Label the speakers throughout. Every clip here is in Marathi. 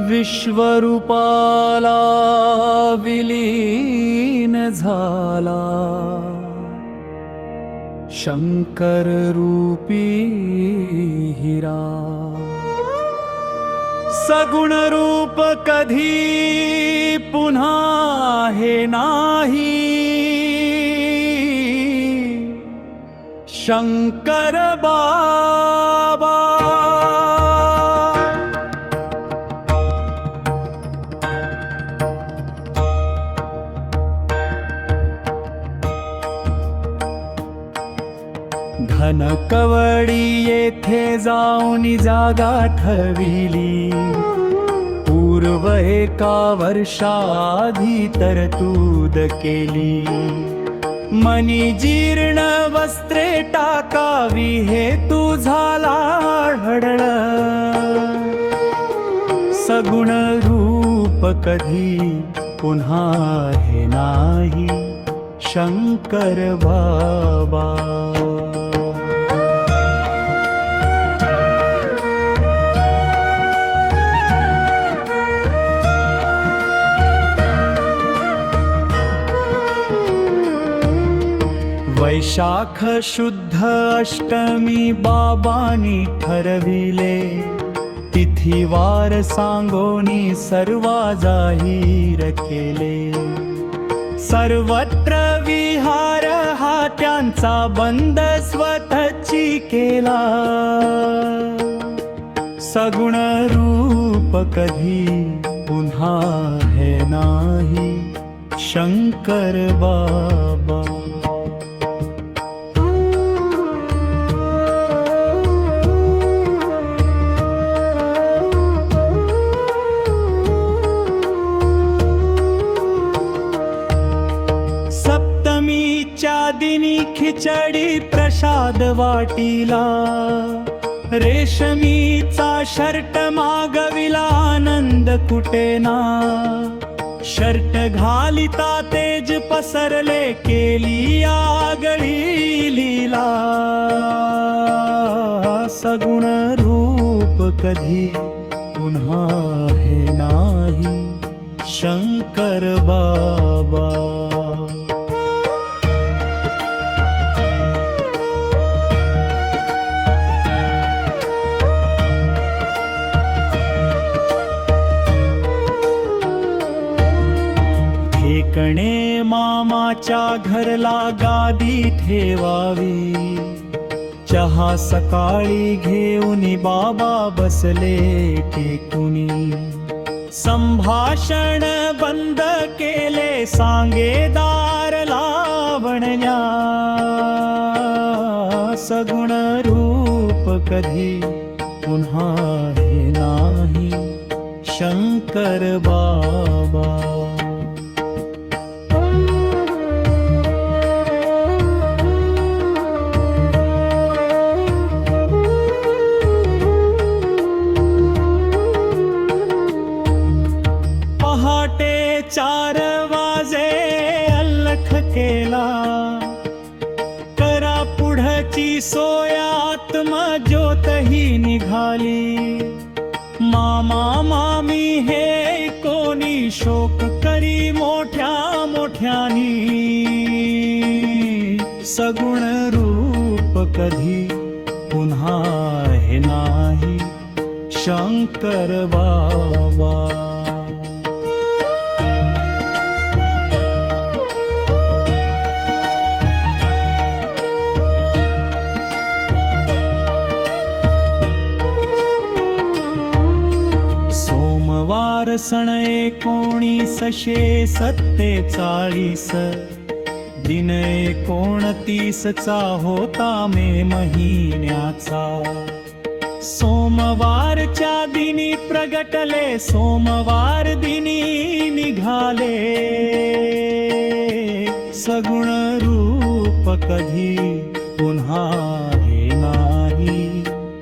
Speaker 1: विश्वरूपाला विलीन झाला, शंकर रूपी हिरा। सगुण रूप कधी पुन्हा हे नाही, शंकर बाबा। धनकवडी येथे जाऊन जागा ठविली, पूर्व एका वर्षाधी तरतूद केली। मनी जीर्ण वस्त्रे टाकावी हेतू झाला ढळढळ, सगुण रूप कधी पुन्हा हे नाही, शंकर बाबा। वैशाख शुद्ध अष्टमी बाबांनी ठरविले, तिथीवार सांगोनी सर्वा जाहीर केले। सर्वत्र विहार हा त्यांचा बंद स्वतःची केला, सगुण रूप कधी पुन्हा हे नाही, शंकर बाबा। सप्तमीच्या दिनी खिचडी प्रसाद वाटीला, रेशमीचा शर्ट मागविला आनंद कुटेना। शर्ट घालिता तेज पसरले, केली आगळी लीला, सगुण रूप कधी पुन्हा हे नाही, शंकर बाबा। ठेकणे मामाच्या घरला गादी ठेवावी, चहा सकाळी घेऊन बाबा बसले टेकुनी। संभाषण बंद केले, सांगे दार लावण्या, सगुण रूप कधी पुन्हा हे नाही, शंकर बाबा। पहाटे 4 वाजे अल्लख केला, करा पुढची सोय आत्मा ज्योतही निघाली। मामा मामी हे कोणी शोक करी मोठ्या मोठ्यानी, सगुण रूप कधी पुन्हा हे नाही, शंकर बाबा। सोमवार सन 1947, दिन 29चा होता मे महिन्याचा। सोमवारच्या दिनी प्रगटले, सोमवार दिनी निघाले, सगुण रूप कधी पुन्हा हे नाही,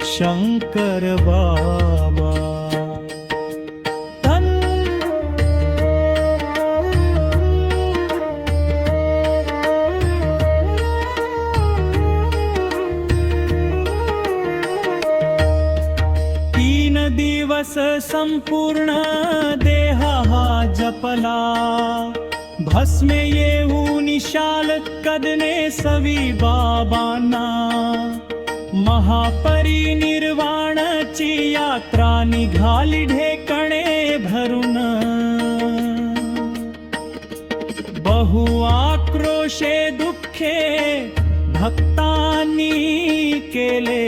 Speaker 1: शंकर बाबा। संपूर्ण देह हा जपला भस्मे येऊन शाल कदने सवी बाबांना महापरिनिर्वाणाची यात्रा निघाली ढेकणे भरून बहु आक्रोशे दुःखे भक्तांनी केले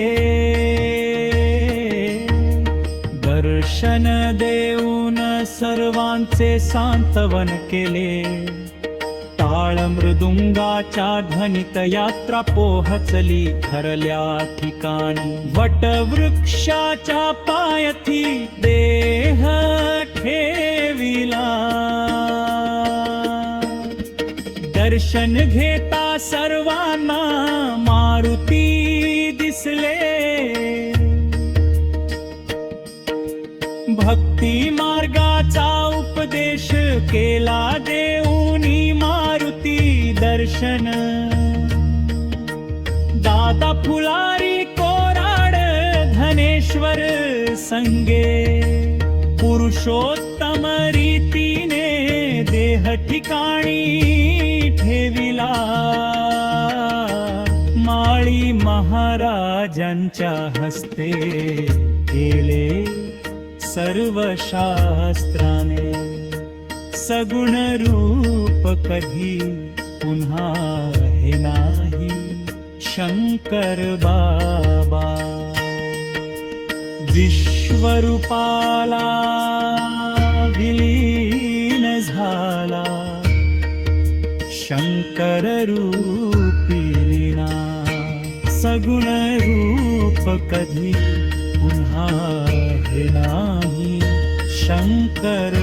Speaker 1: दर्शन देऊन सर्वांचे सांत्वन केले टाळ मृदुंगाच्या ध्वनित यात्रा पोहचली ठरल्या ठिकाणी वटवृक्षाच्या पायथी देह ठेविला दर्शन घेता सर्वांना मारुती दिसले भक्ती मार्गाचा उपदेश केला देऊनी मारुती दर्शन दादा फुलारी कोराड धनेश्वर संगे पुरुषोत्तम रीतीने देह ठिकाणी ठेविला माळी महाराजांच्या हस्ते केले सर्व शास्त्राने सगुण रूप कधी पुन्हा हे नाही शंकर बाबा विश्वरूपाला विलीन झाला शंकर रूपीना सगुण रूप कधी पुन्हा हे नाही शंकर